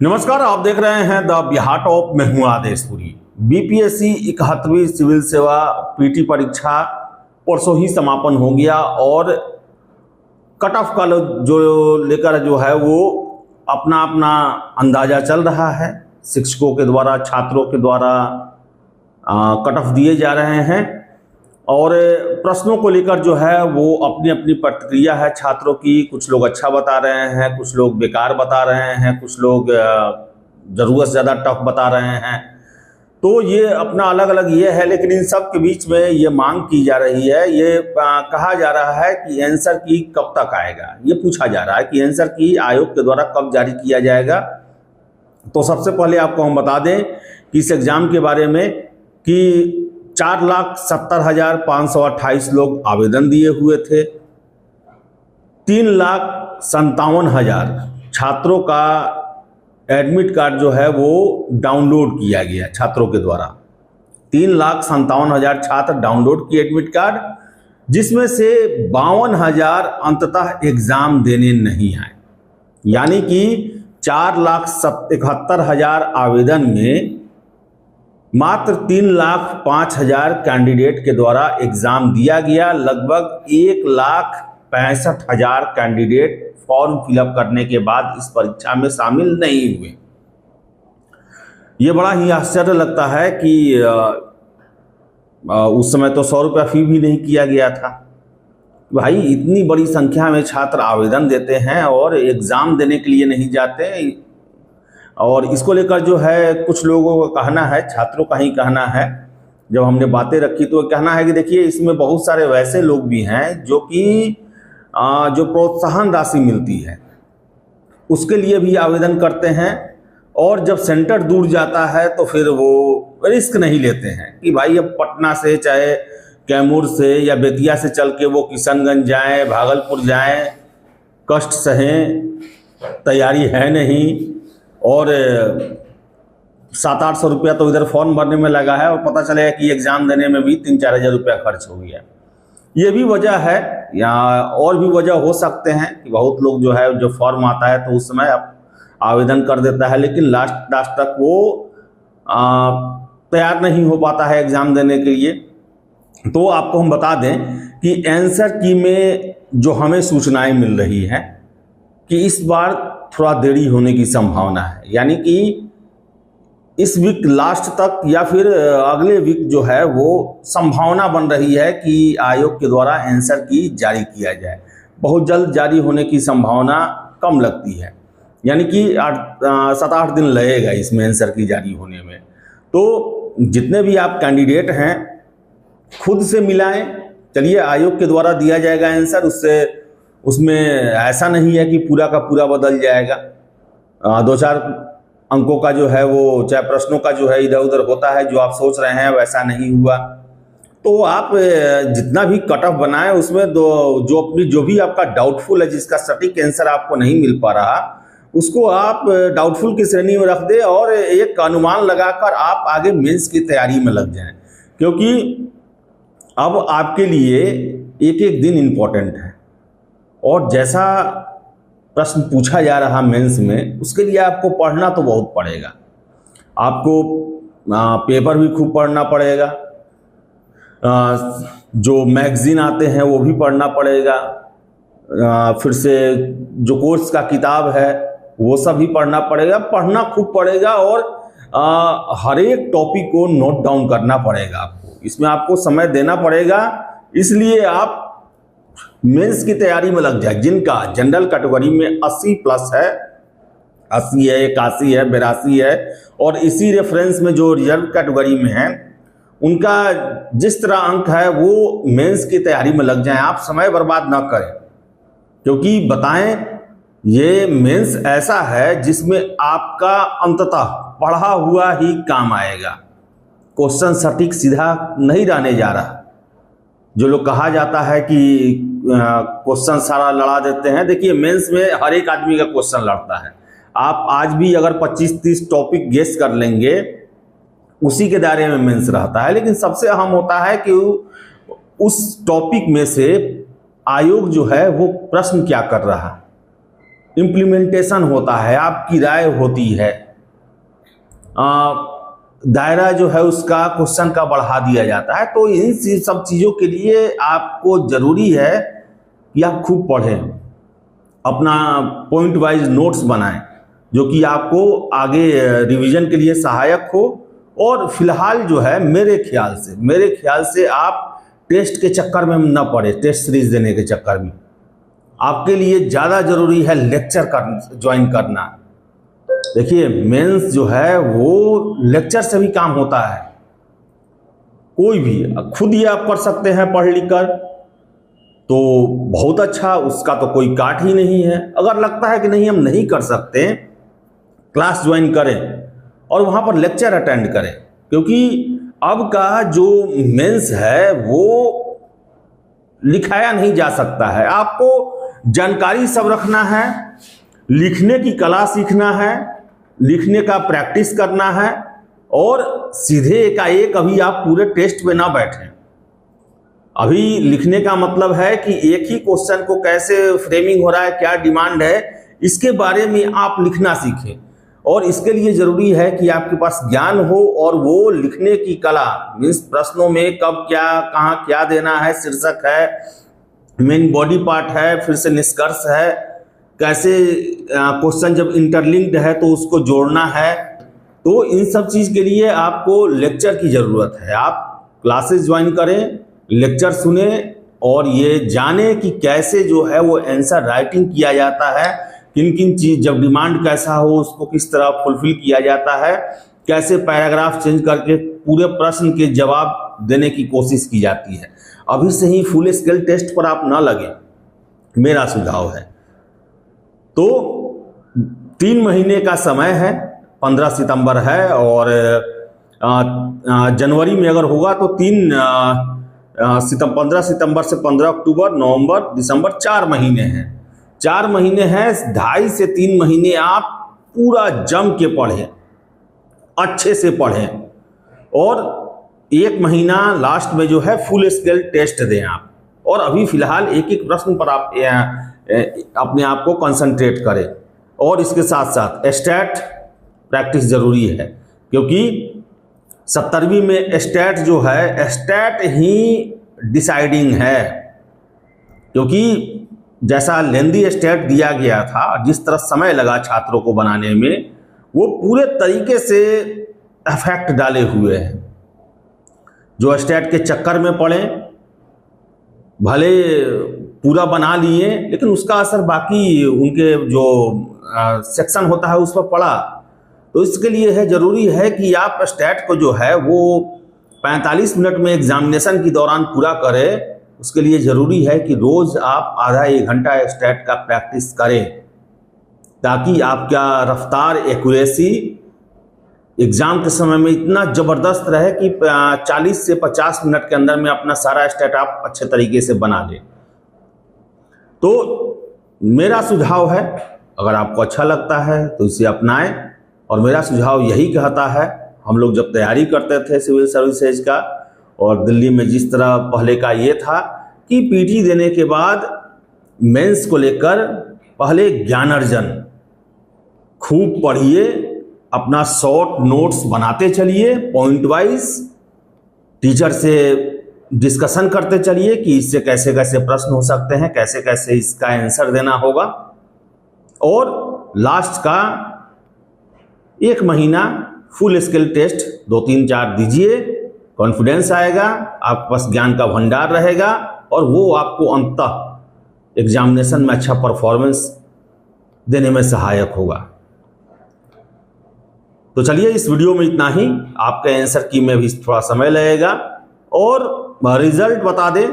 नमस्कार, आप देख रहे हैं द बिहार टॉप में हूं आदेशपुरी। बीपीएससी 71वीं सिविल सेवा पीटी परीक्षा परसों ही समापन हो गया और कट ऑफ का जो लेकर जो है वो अपना अपना अंदाजा चल रहा है। शिक्षकों के द्वारा, छात्रों के द्वारा कट ऑफ दिए जा रहे हैं और प्रश्नों को लेकर जो है वो अपनी अपनी प्रतिक्रिया है छात्रों की। कुछ लोग अच्छा बता रहे हैं, कुछ लोग बेकार बता रहे हैं, कुछ लोग ज़रूरत से ज़्यादा टफ बता रहे हैं। तो ये अपना अलग अलग ये है, लेकिन इन सब के बीच में ये मांग की जा रही है, ये कहा जा रहा है कि आंसर की कब तक आएगा। ये पूछा जा रहा है कि आंसर की आयोग के द्वारा कब जारी किया जाएगा। तो सबसे पहले आपको हम बता दें कि इस एग्ज़ाम के बारे में कि 4,70,528 लोग आवेदन दिए हुए थे। 3,57,000 छात्रों का एडमिट कार्ड जो है वो डाउनलोड किया गया छात्रों के द्वारा। 3,57,000 छात्र डाउनलोड किए एडमिट कार्ड, जिसमें से 52,000 अंततः एग्जाम देने नहीं आए। यानी कि 4,71,000 आवेदन में मात्र 3,05,000 कैंडिडेट के द्वारा एग्जाम दिया गया। लगभग 1,65,000 कैंडिडेट फॉर्म फिलअप करने के बाद इस परीक्षा में शामिल नहीं हुए। ये बड़ा ही आश्चर्य लगता है कि उस समय तो 100 रुपया फी भी नहीं किया गया था। भाई, इतनी बड़ी संख्या में छात्र आवेदन देते हैं और एग्ज़ाम देने के लिए नहीं जाते। और इसको लेकर जो है कुछ लोगों का कहना है, छात्रों का ही कहना है, जब हमने बातें रखी तो कहना है कि देखिए, इसमें बहुत सारे वैसे लोग भी हैं जो कि जो प्रोत्साहन राशि मिलती है उसके लिए भी आवेदन करते हैं, और जब सेंटर दूर जाता है तो फिर वो रिस्क नहीं लेते हैं कि भाई अब पटना से, चाहे कैमूर से या बेतिया से चल के वो किशनगंज जाएं, भागलपुर जाएं, कष्ट सहें, तैयारी है नहीं, और 700-800 रुपया तो इधर फॉर्म भरने में लगा है और पता चलेगा कि एग्ज़ाम देने में भी 3-4 हज़ार रुपया खर्च हो गया। ये भी वजह है, या और भी वजह हो सकते हैं कि बहुत लोग जो है, जो फॉर्म आता है तो उस समय आवेदन कर देता है, लेकिन लास्ट तक वो तैयार नहीं हो पाता है एग्ज़ाम देने के लिए। तो आपको हम बता दें कि आंसर की में जो हमें सूचनाएं मिल रही हैं कि इस बार थोड़ा देरी होने की संभावना है। यानी कि इस वीक लास्ट तक या फिर अगले वीक जो है वो संभावना बन रही है कि आयोग के द्वारा आंसर की जारी किया जाए। बहुत जल्द जारी होने की संभावना कम लगती है, यानी कि 7-8 दिन लगेगा इसमें आंसर की जारी होने में। तो जितने भी आप कैंडिडेट हैं खुद से मिलाएं। चलिए, आयोग के द्वारा दिया जाएगा आंसर, उसमें ऐसा नहीं है कि पूरा का पूरा बदल जाएगा। 2-4 अंकों का जो है वो, चाहे प्रश्नों का जो है इधर उधर होता है, जो आप सोच रहे हैं वैसा नहीं हुआ। तो आप जितना भी कट ऑफ बनाएं उसमें जो भी आपका डाउटफुल है, जिसका सटीक आंसर आपको नहीं मिल पा रहा, उसको आप डाउटफुल की श्रेणी में रख दें और एक अनुमान लगाकर आप आगे मेंस की तैयारी में लग जाएं। क्योंकि अब आपके लिए एक एक दिन इम्पोर्टेंट है और जैसा प्रश्न पूछा जा रहा मेंस में, उसके लिए आपको पढ़ना तो बहुत पड़ेगा। आपको पेपर भी खूब पढ़ना पड़ेगा, जो मैगजीन आते हैं वो भी पढ़ना पड़ेगा, फिर से जो कोर्स का किताब है वो सब भी पढ़ना पड़ेगा। पढ़ना खूब पड़ेगा और हर एक टॉपिक को नोट डाउन करना पड़ेगा आपको। इसमें आपको समय देना पड़ेगा, इसलिए आप मेंस की तैयारी में लग जाए। जिनका जनरल कैटेगरी में 80 प्लस है, 80 है, 81 है, 82 है, और इसी रेफरेंस में जो रिजर्व कैटेगरी में है उनका जिस तरह अंक है वो मेंस की तैयारी में लग जाएं। आप समय बर्बाद ना करें, क्योंकि बताएं, ये मेंस ऐसा है जिसमें आपका अंततः पढ़ा हुआ ही काम आएगा। क्वेश्चन सटीक सीधा नहीं रहने जा रहा। जो लोग कहा जाता है कि क्वेश्चन सारा लड़ा देते हैं, देखिए मेंस में हर एक आदमी का क्वेश्चन लड़ता है। आप आज भी अगर 25-30 टॉपिक गेस कर लेंगे, उसी के दायरे में मेंस रहता है। लेकिन सबसे अहम होता है कि उस टॉपिक में से आयोग जो है वो प्रश्न क्या कर रहा है, इम्प्लीमेंटेशन होता है, आपकी राय होती है, दायरा जो है उसका क्वेश्चन का बढ़ा दिया जाता है। तो इन सब चीज़ों के लिए आपको ज़रूरी है कि आप खूब पढ़ें, अपना पॉइंट वाइज नोट्स बनाएं जो कि आपको आगे रिवीजन के लिए सहायक हो। और फिलहाल जो है मेरे ख्याल से आप टेस्ट के चक्कर में न पड़े, टेस्ट सीरीज देने के चक्कर में। आपके लिए ज़्यादा ज़रूरी है लेक्चर ज्वाइन करना। देखिए मेंस जो है वो लेक्चर से भी काम होता है, कोई भी खुद ही आप कर सकते हैं पढ़ लिख कर, तो बहुत अच्छा, उसका तो कोई काट ही नहीं है। अगर लगता है कि नहीं हम नहीं कर सकते, क्लास ज्वाइन करें और वहाँ पर लेक्चर अटेंड करें, क्योंकि अब का जो मेंस है वो लिखाया नहीं जा सकता है। आपको जानकारी सब रखना है, लिखने की कला सीखना है, लिखने का प्रैक्टिस करना है, और सीधे एकाएक अभी आप पूरे टेस्ट में ना बैठें। अभी लिखने का मतलब है कि एक ही क्वेश्चन को कैसे फ्रेमिंग हो रहा है, क्या डिमांड है, इसके बारे में आप लिखना सीखें। और इसके लिए जरूरी है कि आपके पास ज्ञान हो, और वो लिखने की कला मीन्स प्रश्नों में कब क्या कहाँ क्या देना है, शीर्षक है, मेन बॉडी पार्ट है, फिर से निष्कर्ष है, कैसे क्वेश्चन जब इंटरलिंक्ड है तो उसको जोड़ना है। तो इन सब चीज़ के लिए आपको लेक्चर की ज़रूरत है। आप क्लासेस ज्वाइन करें, लेक्चर सुने, और ये जाने कि कैसे जो है वो आंसर राइटिंग किया जाता है, किन किन चीज़ जब डिमांड कैसा हो उसको किस तरह फुलफिल किया जाता है, कैसे पैराग्राफ चेंज करके पूरे प्रश्न के जवाब देने की कोशिश की जाती है। अभी से ही फुल स्केल टेस्ट पर आप ना लगे, मेरा सुझाव है। तो 3 महीने का समय है, 15 सितंबर है, और जनवरी में अगर होगा तो 15 सितंबर से 15 अक्टूबर, नवंबर, दिसंबर, 4 महीने हैं। 4 महीने हैं, 2.5 से 3 महीने आप पूरा जम के पढ़ें, अच्छे से पढ़ें, और 1 महीना लास्ट में जो है फुल स्केल टेस्ट दें आप। और अभी फिलहाल एक एक प्रश्न पर आप अपने आप को कंसंट्रेट करें। और इसके साथ साथ स्टैट प्रैक्टिस जरूरी है, क्योंकि 70वीं में स्टैट जो है, स्टैट ही डिसाइडिंग है। क्योंकि जैसा लेंदी स्टैट दिया गया था, जिस तरह समय लगा छात्रों को बनाने में, वो पूरे तरीके से इफेक्ट डाले हुए हैं। जो स्टैट के चक्कर में पड़े, भले पूरा बना लिए, लेकिन उसका असर बाकी उनके जो सेक्शन होता है उस पर पड़ा। तो इसके लिए है, जरूरी है कि आप स्टैट को जो है वो 45 मिनट में एग्जामिनेशन के दौरान पूरा करें। उसके लिए ज़रूरी है कि रोज़ आप आधा 1 घंटा स्टैट का प्रैक्टिस करें, ताकि आपका रफ्तार, एक्यूरेसी एग्ज़ाम के समय में इतना ज़बरदस्त रहे कि 40 से 50 मिनट के अंदर में अपना सारा स्टैट आप अच्छे तरीके से बना लें। तो मेरा सुझाव है, अगर आपको अच्छा लगता है तो इसे अपनाएं। और मेरा सुझाव यही कहता है, हम लोग जब तैयारी करते थे सिविल सर्विसेज का, और दिल्ली में जिस तरह पहले का ये था कि पीटी देने के बाद मेंस को लेकर पहले ज्ञानार्जन, खूब पढ़िए, अपना शॉर्ट नोट्स बनाते चलिए, पॉइंट वाइज टीचर से डिस्कशन करते चलिए कि इससे कैसे कैसे प्रश्न हो सकते हैं, कैसे कैसे इसका आंसर देना होगा। और लास्ट का 1 महीना फुल स्केल टेस्ट 2, 3, 4 दीजिए, कॉन्फिडेंस आएगा, आपके पास ज्ञान का भंडार रहेगा, और वो आपको अंततः एग्जामिनेशन में अच्छा परफॉर्मेंस देने में सहायक होगा। तो चलिए, इस वीडियो में इतना ही। आपके आंसर की में भी थोड़ा समय लगेगा। और रिजल्ट बता दें,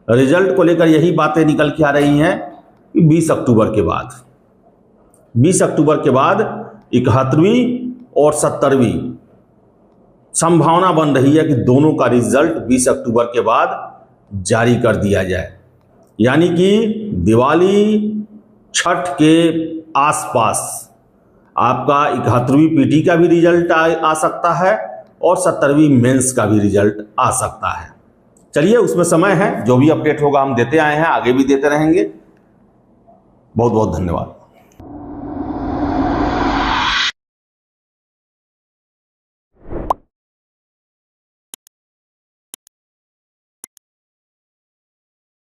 रिजल्ट को लेकर यही बातें निकल के आ रही हैं कि 20 अक्टूबर के बाद 71वीं और 70वीं संभावना बन रही है कि दोनों का रिजल्ट 20 अक्टूबर के बाद जारी कर दिया जाए। यानी कि दिवाली, छठ के आसपास आपका 71वीं पीटी का भी रिजल्ट आ सकता है, और 70वीं मेंस का भी रिजल्ट आ सकता है। चलिए, उसमें समय है, जो भी अपडेट होगा हम देते आए हैं, आगे भी देते रहेंगे। बहुत बहुत धन्यवाद।